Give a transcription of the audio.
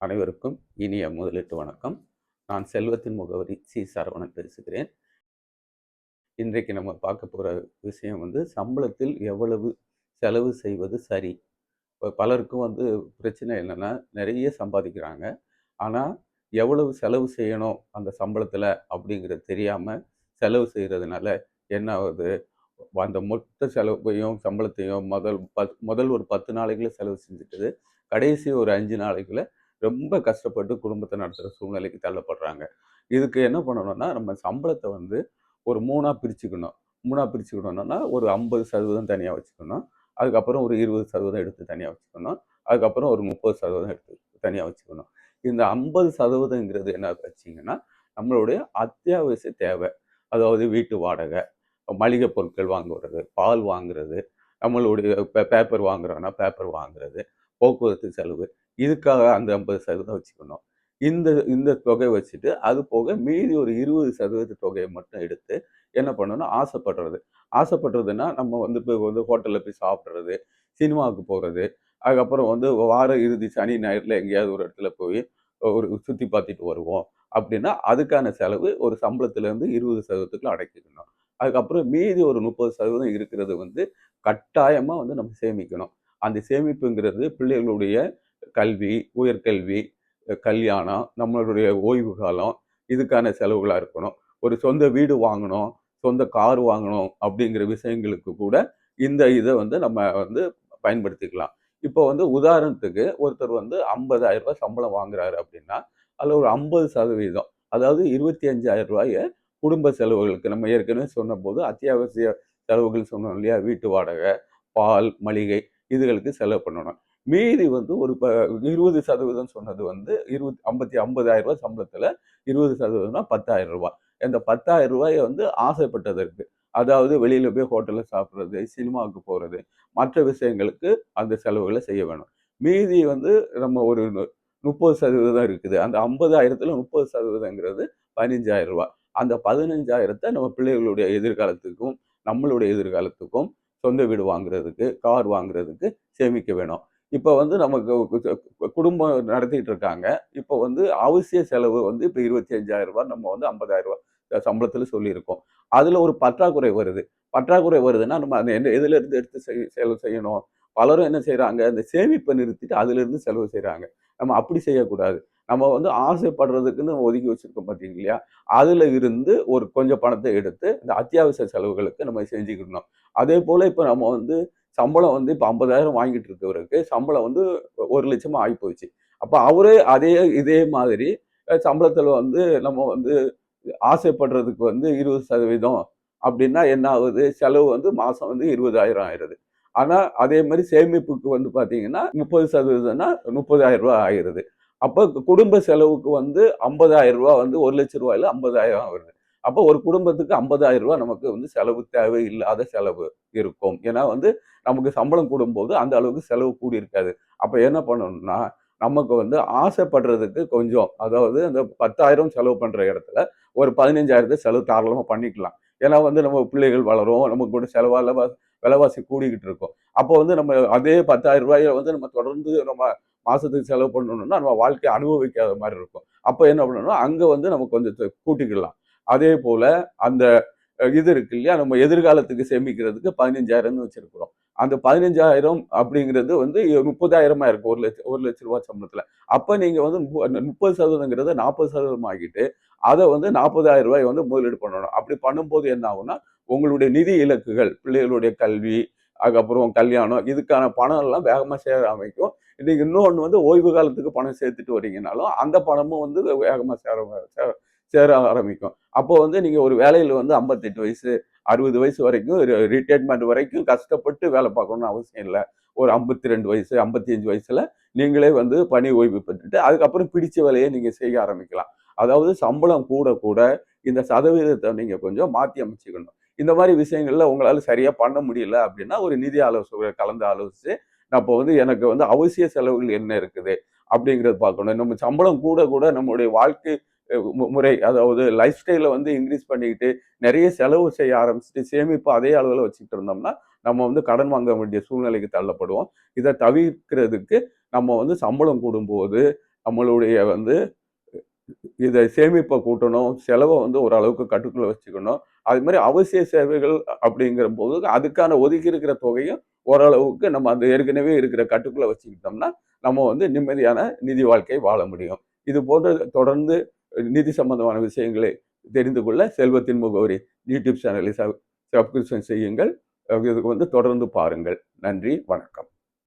அனைவருக்கும் இனிய முதலீட்டு வணக்கம். நான் செல்வத்தின் முகவரி சி. சரவணன் பேசுகிறேன். இன்றைக்கு நம்ம பார்க்க போகிற விஷயம் சம்பளத்தில் எவ்வளவு செலவு செய்வது சரி. இப்போ பலருக்கும் பிரச்சனை என்னென்னா, நிறைய சம்பாதிக்கிறாங்க. ஆனால் எவ்வளவு செலவு செய்யணும் அந்த சம்பளத்தில் அப்படிங்கிறது தெரியாமல் செலவு செய்கிறதுனால என்ன ஆகுது, அந்த மொத்த செலவையும் சம்பளத்தையும் முதல் ஒரு 10 நாளைக்குள்ள செலவு செஞ்சுட்டு கடைசி ஒரு 5 நாளைக்குள்ள ரொம்ப கஷ்டப்பட்டு குடும்பத்தை நடத்துகிற சூழ்நிலைக்கு தள்ளப்படுறாங்க. இதுக்கு என்ன பண்ணணும்னா, நம்ம சம்பளத்தை ஒரு 3ஆ பிரிச்சுக்கணும். 3ஆ பிரிச்சுக்கணும்னா ஒரு 50% தனியாக வச்சுக்கணும். அதுக்கப்புறம் ஒரு 20% எடுத்து தனியாக வச்சுக்கணும். அதுக்கப்புறம் ஒரு 30% எடுத்து தனியாக வச்சுக்கணும். இந்த 50%ங்கிறது என்ன வச்சிங்கன்னா, நம்மளுடைய அத்தியாவசிய தேவை. அதாவது வீட்டு வாடகை, மளிகை பொருட்கள் வாங்குறது, பால் வாங்குறது, நம்மளுடைய பேப்பர் வாங்குறோன்னா பேப்பர் வாங்குறது, போக்குவரத்து செலவு, இதுக்காக அந்த 50% வச்சுக்கணும். இந்த இந்த தொகை வச்சுட்டு அது போக மீதி ஒரு 20% தொகையை மட்டும் எடுத்து என்ன பண்ணணும்னா, ஆசைப்படுறதுன்னா நம்ம இப்போ ஹோட்டலில் போய் சாப்பிட்றது, சினிமாவுக்கு போகிறது, அதுக்கப்புறம் வார இறுதி சனி ஞாயிறில் எங்கேயாவது ஒரு இடத்துல போய் ஒரு சுற்றி பார்த்துட்டு வருவோம் அப்படின்னா, அதுக்கான செலவு ஒரு சம்பளத்திலேருந்து 20%க்குள்ள அடக்கிக்கணும். அதுக்கப்புறம் மீதி ஒரு 30% இருக்கிறது கட்டாயமாக நம்ம சேமிக்கணும். அந்த சேமிப்புங்கிறது பிள்ளைகளுடைய கல்வி, உயர்கல்வி, கல்யாணம், நம்மளுடைய ஓய்வு காலம், இதுக்கான செலவுகளாக இருக்கணும். ஒரு சொந்த வீடு வாங்கணும், சொந்த கார் வாங்கணும் அப்படிங்கிற விஷயங்களுக்கு கூட இந்த இதை நம்ம பயன்படுத்திக்கலாம். இப்போ உதாரணத்துக்கு ஒருத்தர் 50,000 சம்பளம் வாங்குறாரு அப்படின்னா, அதில் ஒரு 50% அதாவது 25,000 குடும்ப செலவுகளுக்கு நம்ம ஏற்கனவே சொன்னபோது அத்தியாவசிய செலவுகள் சொன்னோம் இல்லையா, வீட்டு வாடகை, பால், மளிகை, இதுகளுக்கு செலவு பண்ணணும். மீதி ஒரு 20% சொன்னது 50,000 சம்பளத்தில் 20%னா 10,000. இந்த 10,000 ஆசைப்பட்டதற்கு, அதாவது வெளியில போய் ஹோட்டலில் சாப்பிட்றது, சினிமாவுக்கு போகிறது, மற்ற விஷயங்களுக்கு அந்த செலவுகளை செய்ய வேணும். மீதி நம்ம ஒரு 30% இருக்குது. அந்த 50,000ல் 30%ங்கிறது 15,000. அந்த 15,000 நம்ம பிள்ளைகளுடைய எதிர்காலத்துக்கும், நம்மளுடைய எதிர்காலத்துக்கும், சொந்த வீடு வாங்குறதுக்கு, கார் வாங்குறதுக்கு சேமிக்க வேணும். இப்போ நமக்கு குடும்பம் நடத்திட்டு இருக்காங்க. இப்போ அவசிய செலவு இப்போ 25,000 நம்ம 50,000 சம்பளத்தில் சொல்லியிருக்கோம். அதில் ஒரு பற்றாக்குறை வருது. பற்றாக்குறை வருதுன்னா நம்ம அந்த எதுல இருந்து எடுத்து செலவு செய்யணும்? பலரும் என்ன செய்யறாங்க, இந்த சேமிப்பை நிறுத்திட்டு அதுல இருந்து செலவு செய்யறாங்க. நம்ம அப்படி செய்யக்கூடாது. நம்ம ஆசைப்படுறதுக்குன்னு ஒதுக்கி வச்சிருக்கோம் பார்த்தீங்க இல்லையா? அதுல இருந்து ஒரு கொஞ்சம் பணத்தை எடுத்து இந்த அத்தியாவசிய செலவுகளுக்கு நம்ம செஞ்சுக்கணும். அதே போல இப்போ நம்ம சம்பளம் இப்போ 50,000 வாங்கிட்டு இருக்கவருக்கு சம்பளம் 1,00,000 ஆகிப்போச்சு. அப்போ அவரே இதே மாதிரி சம்பளத்தில் நம்ம ஆசைப்படுறதுக்கு 20% அப்படின்னா என்ன ஆகுது, செலவு மாசம் 20,000 ஆயிடுது. ஆனா அதே மாதிரி சேமிப்புக்கு பார்த்தீங்கன்னா 30%னா 30,000 ஆயிடுது. அப்போ குடும்ப செலவுக்கு 50,000 1,00,000 50,000 வருது. அப்போ ஒரு குடும்பத்துக்கு 50,000 நமக்கு செலவு தேவையில்லாத செலவு இருக்கும். ஏன்னா நமக்கு சம்பளம் கூடும்போது அந்த அளவுக்கு செலவு கூடி இருக்காது. அப்போ என்ன பண்ணணும்னா, நமக்கு ஆசைப்படுறதுக்கு கொஞ்சம், அதாவது அந்த 10,000 செலவு பண்ற இடத்துல ஒரு 15,000 செலவு தாராளமா பண்ணிக்கலாம். ஏன்னா நம்ம பிள்ளைகள் வளரும், நமக்கு கூட விலைவாசி கூடிக்கிட்டு இருக்கும். அப்போ நம்ம அதே 10,000 நம்ம தொடர்ந்து நம்ம மாசத்துக்கு செலவு பண்ணணும்னா நம்ம வாழ்க்கையை அனுபவிக்காத மாதிரி இருக்கும். அப்போ என்ன பண்ணணும், அங்க நம்ம கொஞ்சம் கூட்டிக்கலாம். அதே போல அந்த இது இருக்கு இல்லையா, நம்ம எதிர்காலத்துக்கு சேமிக்கிறதுக்கு 15,000 வச்சிருக்கிறோம். அந்த 15,000 அப்படிங்கிறது 30,000 இருக்கு ஒரு லட்ச ரூபாய் சம்பளத்துல. அப்ப நீங்க 30%ங்கிறத 40% ஆகிட்டு அதை 40,000 முதலீடு பண்ணணும். அப்படி பண்ணும்போது என்ன ஆகும்னா, உங்களுடைய நிதி இலக்குகள், பிள்ளைகளுடைய கல்வி, அதுக்கப்புறம் கல்யாணம், இதுக்கான பணம் எல்லாம் வேகமா சேர ஆரம்பிக்கும். நீங்க இன்னொன்று ஓய்வு காலத்துக்கு பணம் சேர்த்துட்டு வரீங்கனாலும் அந்த பணமும் வேகமா சேர சேர ஆரம்பிக்கும். அப்போ நீங்க ஒரு வேலையில 58 வயசு 60 வயசு வரைக்கும் ரிட்டையர்மெண்ட் வரைக்கும் கஷ்டப்பட்டு வேலை பார்க்கணும்னு அவசியம் இல்லை. ஒரு 52 வயசு 55 வயசுல நீங்களே பணி ஓய்வு பெற்றுட்டு அதுக்கப்புறம் பிடிச்ச வேலையை நீங்க செய்ய ஆரம்பிக்கலாம். அதாவது சம்பளம் கூட கூட இந்த சதவீதத்தை நீங்க கொஞ்சம் மாற்றி அமைச்சுக்கணும். இந்த மாதிரி விஷயங்கள்ல உங்களால சரியா பண்ண முடியல அப்படின்னா ஒரு நிதி ஆலோசகரை கலந்து ஆலோசிச்சு, அப்போ எனக்கு அவசிய செலவுகள் என்ன இருக்குது அப்படிங்கிறது பார்க்கணும். நம்ம சம்பளம் கூட கூட நம்மளுடைய வாழ்க்கை முறை, அதாவது லைஃப் ஸ்டைலை இன்க்ரீஸ் பண்ணிக்கிட்டு நிறைய செலவு செய்ய ஆரம்பிச்சுட்டு சேமிப்பு அதே அளவில் வச்சுக்கிட்டு இருந்தோம்னா நம்ம கடன் வாங்க வேண்டிய சூழ்நிலைக்கு தள்ளப்படுவோம். இதை தவிர்க்கிறதுக்கு நம்ம சம்பளம் கூடும்போது நம்மளுடைய வந்து இதை சேமிப்பை கூட்டணும், செலவை வந்து ஓரளவுக்கு கட்டுக்குள்ள வச்சுக்கணும். அது மாதிரி அவசிய சேவைகள் அப்படிங்கிற போது அதுக்கான ஒதுக்கி இருக்கிற தொகையும் ஓரளவுக்கு நம்ம அந்த ஏற்கனவே இருக்கிற கட்டுக்குள்ள வச்சுக்கிட்டோம்னா நம்ம வந்து நிம்மதியான நிதி வாழ்க்கை வாழ முடியும். இது போன்ற தொடர்ந்து நிதி சம்பந்தமான விஷயங்களை தெரிந்து கொள்ள செல்வத்தின் முகவரி யூடியூப் சேனலை சப்ஸ்கிரிப்ஷன் செய்யுங்கள். இதுக்கு வந்து தொடர்ந்து பாருங்கள். நன்றி, வணக்கம்.